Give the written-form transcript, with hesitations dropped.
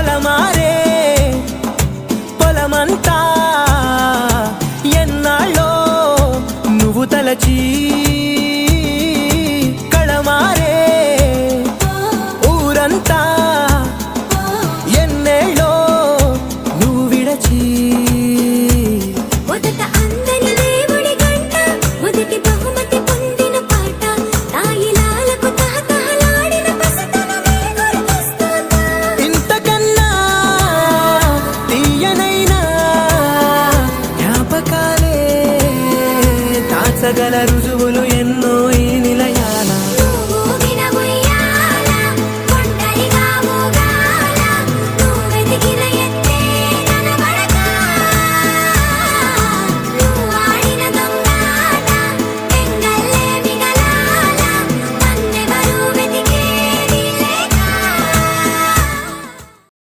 పొలమారే పొలమంతా ఎన్నాళ్ళో నువ్వు తలచి కళమారే ఊరంతా ఎన్నేళ్ళో నువ్వు విడచి సగల రుజు